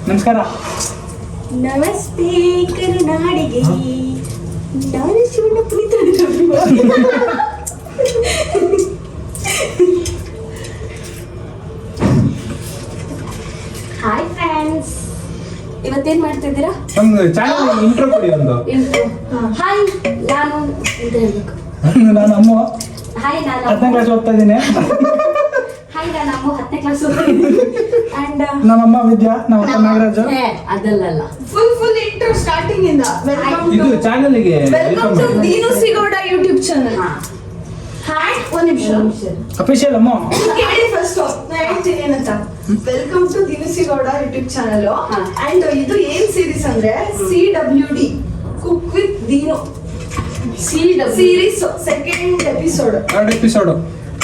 ನಮಸ್ಕಾರ. ನಮಸ್ತೆ ಕರುನಾಡಿಗೆ. ನಾನು ಶಿವಣ್ಣ ಪುನೀತ. ಹಾಯ್ ಫ್ರೆಂಡ್ಸ್, ಇವತ್ತೇನ್ ಮಾಡ್ತಿದ್ದೀರಾ? ಒಂದು ಚಾನಲ್ ಇಂಟ್ರೋ ಕೊಡಿ ಒಂದು. ಹಾಯ್, ನಾನು ಅಂತ ಹೇಳ್ಬೇಕು. ನಾನು ಅಮ್ಮ. ಹಾಯ್, ನಾನು 10ನೇ ಕ್ಲಾಸ್ ಓದ್ತಾ ಇದ್ದೀನಿ. ಹಾಯ್, ನಾನು ಅಮ್ಮ 10ನೇ ಕ್ಲಾಸ್ ಓದ್ತೀನಿ. ಅಂಡ್ ನಮ್ಮಮ್ಮ ವಿದ್ಯಾ, ನಮ್ಮ ನಾಗರಾಜು. ಅದಲ್ಲ ಫುಲ್ ಇಂಟ್ರೋ ಸ್ಟಾರ್ಟಿಂಗ್ ಇಂದ. ಇದು ಚಾನಲ್ಗೆ welcome to ದೀನು ಸಿಗೌಡ YouTube channel. Hi, ಒಂದು ನಿಮಿಷ ಅಫಿಷಿಯಲ್ ಅಮ್ಮ. ಕೇಳಿ ಫಸ್ಟ್ ನಾನು ಹೇಳ್ತೀನಿ ಏನಂತ. Welcome to ದೀನು ಸಿಗೌಡ YouTube channel. And ಇದು ಏನ್ ಸೀರೀಸ್ ಅಂದ್ರೆ CWD cook with Deenu series second episode. Third episode.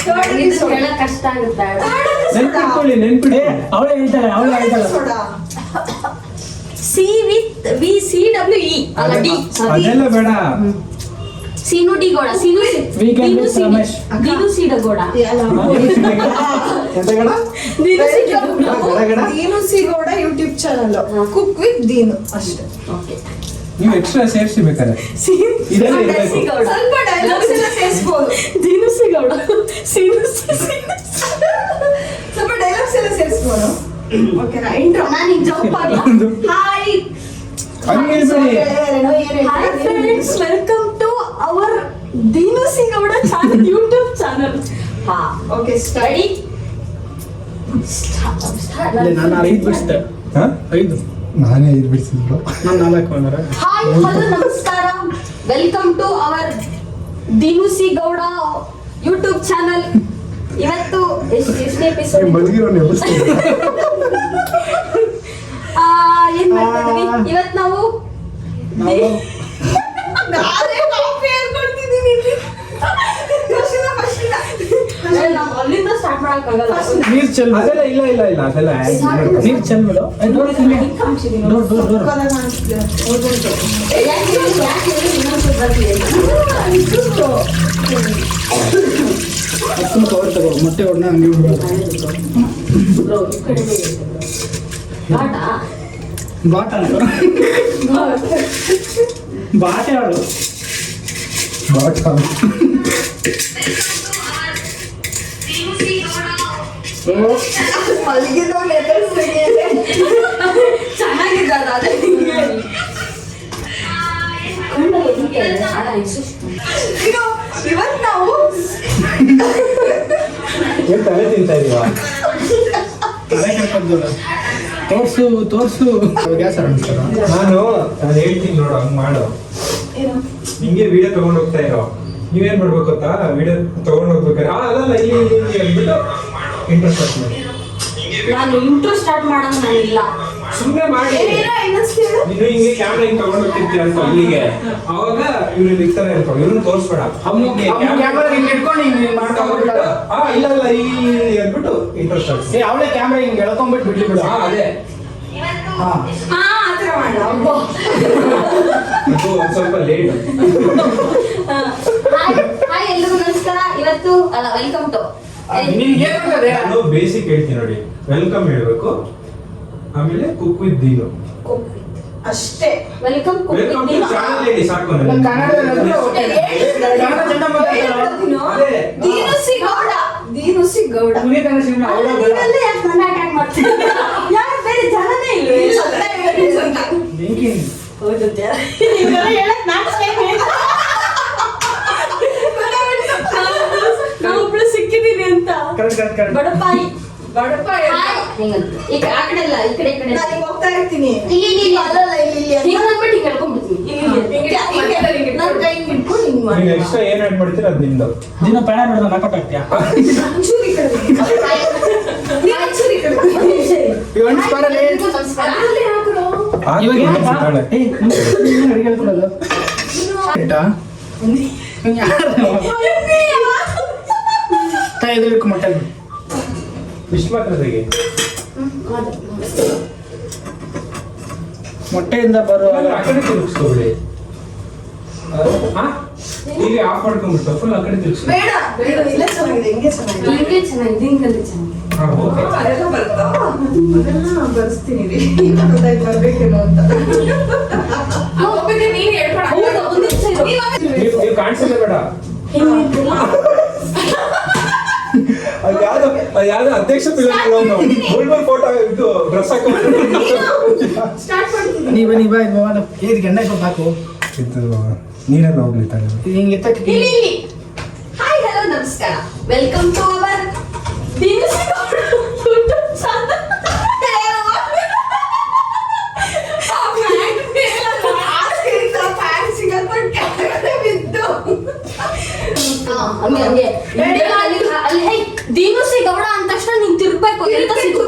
ಹೇಳಕ್ ಕಷ್ಟ ಆಗುತ್ತೆ. ನೆನ್ಪಿಟ್ಕೊಳ್ಳಿ, ನೆನ್ಪಿಡಿ. ಅವಳೇ ಹೇಳ್ತಾಳೆ. CWE ಅಲ್ಲ ಡಿ. ಅದೆಲ್ಲ ಬೇಡ. ಸೀನು D Gowda. Weekend with Ramesh. ದೀನು ಸೀಡ Gowda. ಎಂತ ಗಡ? ದೀನು ಸಿಗೌಡ ಯೂಟ್ಯೂಬ್ ಚಾನಲ್ ಕುಕ್ ವಿತ್ ದೀನು ಅಷ್ಟೇ. ಓಕೆ, ನೀವು ಎಕ್ಸ್ಟ್ರಾ ಸೇರಿಸಿ ಬೇಕಾದ್ರೆ ಇದೆಲ್ಲ ಇರಬೇಕು. ಸ್ವಲ್ಪ ಡೈಲಾಗ್ಸ್ ಎಲ್ಲ ಸೇರಿಸಬಹುದು. ದೀನು ಸಿಗೌಡ. ಸ್ವಲ್ಪ ಡೈಲಾಗ್ಸ್ ಎಲ್ಲ ಸೇರಿಸಬಹುದು. ಓಕೆನಾ? ಇಂಟ್ರೋ ನಾನು ಜಂಪ್ ಆಗಿ ಹಾಯ್ ಹಂಗೆ ಹೇಳ್ಬೇಡಿ. Hi friends, welcome to hour ದೀನು ಸಿಗೌಡ channel YouTube channel. ಹಾ, ಓಕೆ ಸ್ಟಾರ್ಟ್. ರೆಡಿ? ನಾನು 5 ಬಿಡಿಸ್ದೆ. 5 ನಾನೇ ಇದು ಬಿಡಿಸಿದ್ರು. ನಾನು 4 ಅಂದ್ರೆ. ಹಾಯ್, ಹಲೋ, ನಮಸ್ಕಾರ. Welcome to hour ದೀನು ಸಿಗೌಡ YouTube channel. ಇವತ್ತು ಎಷ್ಟನೇ ಎಪಿಸೋಡ್? ಮಲಗಿರೋ ನೆಬಸ್ತೀನಿ. ಏನ್ ಮಾಡ್ತಾ ಇದೀವಿ ಇವತ್ತು ನಾವು? ನಾನೇ ಕಾಫಿ ಹೇಳ್ಕೊಡ್ತಿದ್ದೀನಿ ಇಲ್ಲಿ. ನಾವು ಅಲ್ಲಿಂದ ಸ್ಟಾರ್ಟ್ ಮಾಡಕ್ ಆಗಲ್ಲ. ನೀರ್ ಚೆಲ್. ಅದೆಲ್ಲ ಇಲ್ಲ ಅದೆಲ್ಲ ನೀರ್ ಚೆಲ್ಬಿಡು. ಕವರ್ ತಗೋ. ಮೊಟ್ಟೆ ಹೊಡ್ನ ಹಂಗೆ ಬಾಟ ಬಾಟೆ ಆಡು. ಚೆನ್ನಾಗಿದ್ದಾರೆ ಅದೇ ಇವತ್ತು ನಾವು ಏನ್ ತಲೆ ತಿಂತಾ ಇದೀವ? ತೋರ್ಸು ಗ್ಯಾಸ್ ನಾನು ಹೇಳ್ತೀನಿ ನೋಡು, ಹಂಗ್ ಮಾಡು. ಹಿಂಗೆ ವಿಡಿಯೋ ತಗೊಂಡ್ ಹೋಗ್ತಾ ಇರೋ. ನೀವೇನ್ ಮಾಡ್ಬೇಕು ಗೊತ್ತಾ? ವಿಡಿಯೋ ತಗೊಂಡ್ ಹೋಗ್ಬೇಕಾದ್ರೆ ಅಲ್ಲ ಇಲ್ಲಿ ಅಂದ್ಬಿಟ್ಟು ಇಂಟ್ರೆಸ್ಟ್ ಮಾಡಿ. ನಾನು ಇಂಟ್ರೋ ಸ್ಟಾರ್ಟ್ ಮಾಡೋದು ನಾನಿಲ್ಲ. ಸುಮ್ಮನೆ ಮಾಡಿ. ನೀನು ಹಿಂಗೆ ಕ್ಯಾಮ್ರಾ ಹಿಂಗ್ ತಗೊಂಡ್ ಹೋಗ್ತಿರ್ತೀಯ ಅಂತ ಅಲ್ಲಿಗೆ, ಅವಾಗ ಇವ್ರು ಇರ್ತಾರೆ ಅನ್ಕೊ. ಇವ್ರನ್ನ ತೋರ್ಸ್ಬೇಡ. ಕ್ಯಾಮ್ರಾ ಹಿಂಗ್ ಇಟ್ಕೊಂಡು ಹಿಂಗ್ ಮಾಡ್ಕೊಂಡ್ಬಿಟ್ಟು ಇಲ್ಲ ಇಲ್ಲಿ ಅಂದ್ಬಿಟ್ಟು ಇಂಟ್ರೆಸ್ಟ್ ಆಗ್ತದೆ. ಅವಳೇ ಕ್ಯಾಮ್ರಾ ಹಿಂಗ್ ಎಳ್ಕೊಂಡ್ಬಿಟ್ಟು ಬಿಡ್ಲಿ ಬಿಡು. ಅದೇ ಆತರ ಮಾಡ. ಅದು ಒಂದ್ ಸ್ವಲ್ಪ ಲೇಟ್. ಹಾಯ್ ಎಲ್ರಿಗೂ ನಮಸ್ಕಾರ. ಇವತ್ತು ಅಲ್ಲ, ವೆಲ್ಕಮ್ ಟು. ನಾನು ಬೇಸಿಕ್ ಹೇಳ್ತೀನಿ ನೋಡಿ. ವೆಲ್ಕಮ್ ಹೇಳ್ಬೇಕು, ಆಮೇಲೆ ಕುಕ್ ವಿತ್ ದೀನು ಅಷ್ಟೇ. ವೆಲ್ಕಮ್ ವೆಲ್ಕಮ್ ಟು ಚಾನಲ್ ಹೇಳಿ ಸಾಕು ನನಗೆ. ದೀನು ಸಿಗೌಡ. ನೀವೆಲ್ಲ ಯಾಕೆ ನನ್ನ ಅಟ್ಯಾಕ್ ಮಾಡ್ತೀರಿ? ಯಾರು ಬೇರೆ ಜನನೇ ಇಲ್ವೇ? ಹೌದು, ನೀವೆಲ್ಲ ಹೇಳಕ್ ನಾಚಿಕೆ ಆಯ್ತು. ನಾವೊಬ್ಳು ಸಿಕ್ಕಿದೀನಿ ಅಂತ. ಬಡಪಾಯಿ. ಹಾಯ್. ಹಿಂಗಂತ. ಈ ಕಡೆ ಆ ಕಡೆ ಅಲ್ಲ, ಈ ಕಡೆ ನಾನು ಹಿಂಗ್ ಹೋಗ್ತಾ ಇರ್ತೀನಿ. ಇಲ್ಲಿ ಅಲ್ಲಲ್ಲ ಇಲ್ಲಿ ಹಿಂಗ್ ಅಂದ್ಬಿಟ್ಟು ಹಿಂಗ್ ಹೇಳ್ಕೊಂಡ್ಬಿಡ್ತೀನಿ. ನನ್ನ ಕೈ ಹಿಡ್ಕೊಂಡು ಹಿಂಗ್ ಮಾಡಿ. ನೀವು ಎಕ್ಸ್ಟ್ರಾ ಏನ್ ಆಡ್ ಮಾಡ್ತೀರಾ ಅದು ನಿಮ್ದು. ದಿನ ಪ್ಯಾಣ ನೋಡಿದ್ರೆ ನಾಕೌಟ್ ಆಗ್ತೀಯಾ? ಒಂಚೂರು ಈ ಕಡೆ ನೀವು ಒಂಚೂರು ಈ ಕಡೆ. ನಮಸ್ಕಾರ. ಮೊಟ್ಟೆಯಿಂದ ಬರುವಾಗ ಆ ಕಡೆ ತಿರುಗಿಸ್ಕೊಬಿಡಿ. ಈಗ ಆಫ್ ಮಾಡ್ಕೊಂಡ್ಬಿಟ್ಟು ಫುಲ್ ಆ ಕಡೆ ತಿರುಗಿಸ್ಕೊ. ಬೇಡ ಬೇಡ, ಇಲ್ಲೇ ಚೆನ್ನಾಗಿದೆ, ಹಿಂಗೆ ಚೆನ್ನಾಗಿದೆ. ಹಿಂಗೆ ಚೆನ್ನಾಗಿದೆ, ಹಿಂಗಲ್ಲಿ ಚೆನ್ನಾಗಿದೆ. ಅದೆಲ್ಲ ಬರುತ್ತಾ? ಅದೆಲ್ಲ ಬರ್ಸ್ತೀನಿ ರೀ. ಈಗ ಗೊತ್ತಾಯ್ತು ಬರ್ಬೇಕೇನೋ ಅಂತ. ಒಪ್ಪಿಗೆ ನೀನ್ ಹೇಳ್ಬೇಡ. ಹೌದು, ಒಂದ್ ನಿಮಿಷ ಇರು. ನೀವು ಕಾಣಿಸಲೇ ಬೇಡ. ಅದ್ಯಾವ್ದು ಅಧ್ಯಕ್ಷ ಫೋಟೋ ಇದು ಡ್ರೆಸ್ ಸ್ಟಾರ್ಟ್ ಮಾಡ್ತೀನಿ. ನೀ ಬಾ ಇದು ಗಂಡ ಹಾಕು ಇದು ನೀರೆಲ್ಲ ಹೋಗ್ಲಿ ತಾನೆ. ಹಿಂಗೆ ಎತ್ತಕ್ಕೆ ಇಲ್ಲಿ ಇಲ್ಲಿ. ಹಾಯ್ ಹಲೋ ನಮಸ್ಕಾರ. ವೆಲ್ಕಮ್ ಟು ಅವರ್ ದಿನಸಿ ಗೌಡ ಯೂಟ್ಯೂಬ್ ಚಾನಲ್. ಹಂಗೆ ಅಲ್ಲಿ ದಿನಸಿ ಗೌಡ ಅಂದ ತಕ್ಷಣ ನೀನ್ ತಿರ್ಬೇಕು ಎಂತ ಸಿಕ್ಕು.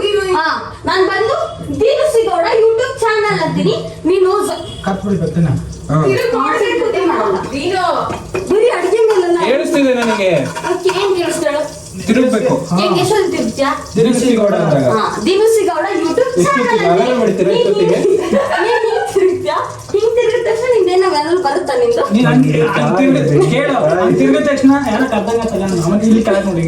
ನಾನ್ ಬಂದು ದಿನಸಿ ಗೌಡ ಯೂಟ್ಯೂಬ್ ಚಾನಲ್ ಅಂತೀನಿ. ನೀನು ಕಟ್ಬಿಡಿ ಬರ್ತೀನಿ ನೀನು ಬರೀ ಅಡಿಗೆ ಮೇಲೆ ಕೇಳಿಸ್ತಿದೆ ನನಗೆ. ಏನ್ ಕೇಳಿಸ್ತಾಳು? ತಿರುಗ್ಬೇಕು. ಹೆಂಗ್ ಎಷ್ಟೊಂದು ತಿರ್ಗ್ತ್ಯಾ? ದಿನಸಿ ಗೌಡ ಅಂದಾಗ ದಿನಸಿ ಗೌಡ ಯೂಟ್ಯೂಬ್ ಚಾನಲ್ ಅವೆಲ್ಲ ಮಾಡ್ತೀರಾ ಇಷ್ಟೊತ್ತಿಗೆ? ತಿರುಗ್ತ್ಯಾ? ಹಿಂಗ್ ತಿರುಗಿದ ತಕ್ಷಣ ನಿಂದೇನೋ ವೆರಲ್ ಬರುತ್ತಾ ನಿಂದು? ನೀನು ಕೇಳು ತಿರ್ಗಿದ ತಕ್ಷಣ ಯಾರೋ ಕರ್ದಂಗತ್ತಲ್ಲ ಅವನು ಇಲ್ಲಿ ಕೆಳಗೆ ನೋಡಿ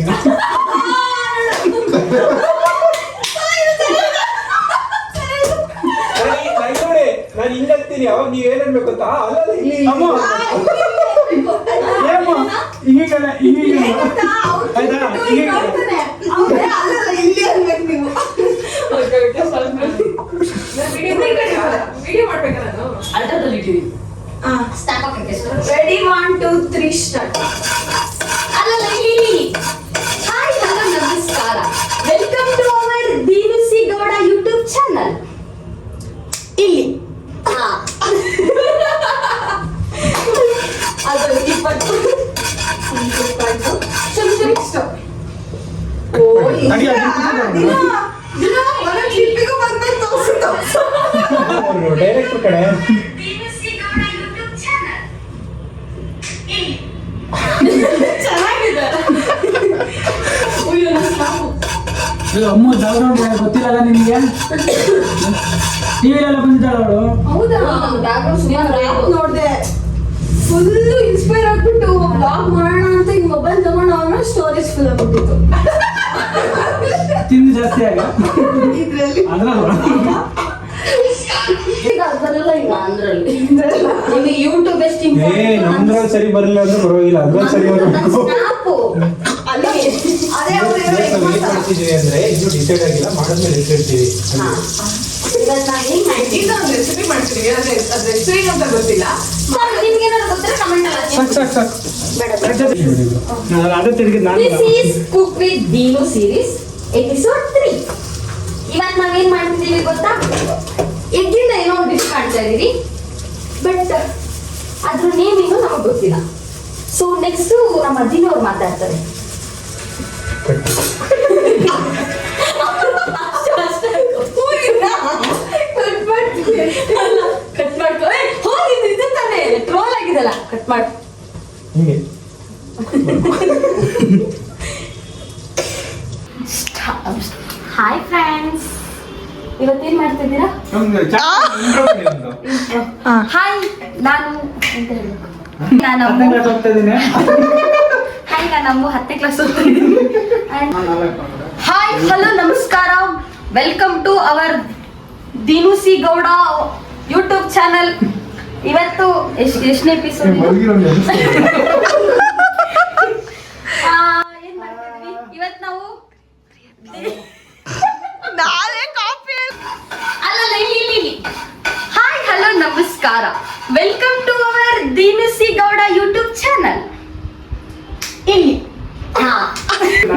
ನೋಡಿ ನಾನು ಹಿಂಗಂತೀನಿ. ಅವಾಗ ನೀವ್ ಏನ್ ಅನ್ಬೇಕು ಅಂತ ಅಲ್ಲ ಇಲ್ಲಿ ಅಮ್ಮ ಏಮ್ಮ ಹಿಂಗಲ್ಲ ಹಿಂಗ ಆಯ್ತಾ ಹಿಂಗ ಅಲ್ಲಲ್ಲ ಇಲ್ಲಿ ಅನ್ಬೇಕು ನೀವು. ವಿಡಿಯೋ ಮಾಡ್ಬೇಕಲ್ಲ ನಾನು ಅಲ್ಟದಲ್ಲಿ ಇಟ್ಟಿದ್ದೀನಿ. ಸ್ಟಾಪ್ ಹಾಕಕ್ಕೆ ರೆಡಿ 1 2 3 ಸ್ಟಾರ್ಟ್. ಅಲ್ಲಲ್ಲ ಇಲ್ಲಿ. ಹಾಯ್ ಹಲೋ ನಮಸ್ಕಾರ. ವೆಲ್ಕಮ್ ಟು ಅವರ್ ದಿನಸಿ ಗೌಡ ಯೂಟ್ಯೂಬ್ ಚಾನಲ್. ಇಲ್ಲಿ ಅದು 20 ಡೈರೆಕ್ಟರ್ ಕಡೆ ಚೆನ್ನಾಗಿದೆ. ಅಮ್ಮ ಬ್ಯಾಕ್ಗ್ರೌಂಡ್ ಗೊತ್ತಿಲ್ಲಲ್ಲ ನಿನಗೆ ಟಿವಿಲೆಲ್ಲ ಬಂದಿದ್ದಾಳೆ ಅವಳು ಹೌದಾ? ಬ್ಯಾಕ್ಗ್ರೌಂಡ್ ನೋಡ್ದೆ ಫುಲ್ ಇನ್ಸ್ಪೈರ್ ಆಗ್ಬಿಟ್ಟು ಬ್ಲಾಗ್ ಮಾಡೋಣ ಅಂತ ಈಗ ಮೊಬೈಲ್ ತಗೊಂಡು ಅವನ ಸ್ಟೋರೇಜ್ ಫುಲ್ ಆಗ್ಬಿಟ್ಟಿತ್ತು. ತಿಂದು ಜಾಸ್ತಿ ಆಗ ಇದ್ರಲ್ಲಿ ಅದ್ರಲ್ಲ ಈಗ ಬರಲ್ಲ ಈಗ ಅಂದ್ರಲ್ಲಿ. ನಿಮಗೆ ಯೂಟ್ಯೂಬ್ ಎಷ್ಟು ನಮ್ದ್ರಲ್ಲಿ ಸರಿ ಬರಲಿಲ್ಲ ಅಂದ್ರೆ ಪರವಾಗಿಲ್ಲ, ಅದ್ರಲ್ಲಿ ಸರಿ ಬರಬೇಕು. ಅಲ್ಲಿ ಅದೇ ಅವ್ರು ಏನೋ ಏನ್ ಮಾಡ್ತಿದೀವಿ ಅಂದ್ರೆ ಇನ್ನು ಡಿಸೈಡ್ ಆಗಿಲ್ಲ, ಮಾಡಿದ್ಮೇಲೆ ಹೇಳ್ತೀವಿ. ಇನ್ನೊಂದು ರೆಸಿಪಿ ಮಾಡ್ತೀವಿ. ಅದ್ರ ಹೆಸರು ಏನು ಅಂತ ಗೊತ್ತಿಲ್ಲ. ನಿಮ್ಗೇನಾದ್ರು ಗೊತ್ತಿದ್ರೆ ಕಮೆಂಟ್ ಸಾಕು ನಾನು ಅದೇ ತಿರುಗಿ ನಾನು this is cook with Deenu series episode 3. ಇವತ್ತು ನಾವೇನ್ ಮಾಡ್ತಿದೀವಿ ಗೊತ್ತಾ? ಎಗ್ಗಿಂದ ಏನೋ ಒಂದು ಡಿಶ್ ಮಾಡ್ತಾ ಇದೀವಿ, ಬಟ್ ಅದ್ರ ನೇಮ್ ಏನು ನಮಗೆ ಗೊತ್ತಿಲ್ಲ. ಸೊ ನೆಕ್ಸ್ಟ್ ನಮ್ಮ ಅಜ್ಜಿನವ್ರು ಮಾತಾಡ್ತಾರೆ. ಕಟ್ ಮಾಡ್ಕೊ. ಇದು ತಾನೇ ಟ್ರೋಲ್ ಆಗಿದಲ್ಲ, ಕಟ್ ಮಾಡು. ಹಿಂಗೆ ಹಾಯ್ ಫ್ರೆಂಡ್ಸ್, ಇವತ್ತೇನ್ ಮಾಡ್ತಿದ್ದೀರಾ? ಹಾಯ್, ನಾನು ಎಂತ ಹೇಳ್ಬೇಕು? ನಾನು ಹೋಗ್ತಾ ಇದ್ದೀನಿ ಹಾಯ್, ನಾನು ಅಮ್ಮು 10ನೇ ಕ್ಲಾಸ್ ಓದ್ತಾ ಇದ್ದೀನಿ. ಹಾಯ್ ಹಲೋ ನಮಸ್ಕಾರ. Welcome to our Deenu C Gowda YouTube channel. ಇವತ್ತು ಎಷ್ಟನೇ ಎಪಿಸೋಡ್? ಏನ್ ಮಾಡ್ತಿದ್ವಿ ಇವತ್ತು ನಾವು? ಅಲ್ಲಲ್ಲ ಇಲ್ಲಿ. ಹಾಯ್ ಹಲೋ ನಮಸ್ಕಾರ. Welcome to our Deenu C Gowda YouTube channel. ಇಲ್ಲಿ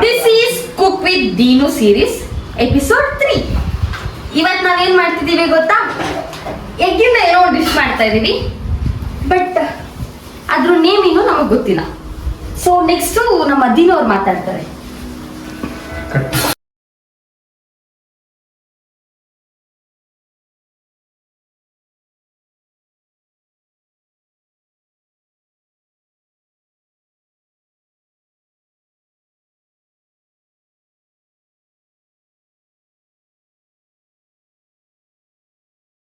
this is cook with Deenu series episode 3. ಇವತ್ತು ನಾವೇನ್ ಮಾಡ್ತಿದೀವಿ ಗೊತ್ತಾ? ಎಗ್ಗಿಂದ ಏನೋ ಡಿಶ್ ಮಾಡ್ತಾ ಇದೀವಿ, ಬಟ್ ಅದ್ರ ನೇಮ್ ಇನ್ನೂ ನಮಗೆ ಗೊತ್ತಿಲ್ಲ. ಸೊ ನೆಕ್ಸ್ಟ್ ನಮ್ಮ ಅದಿನವ್ರು ಮಾತಾಡ್ತಾರೆ.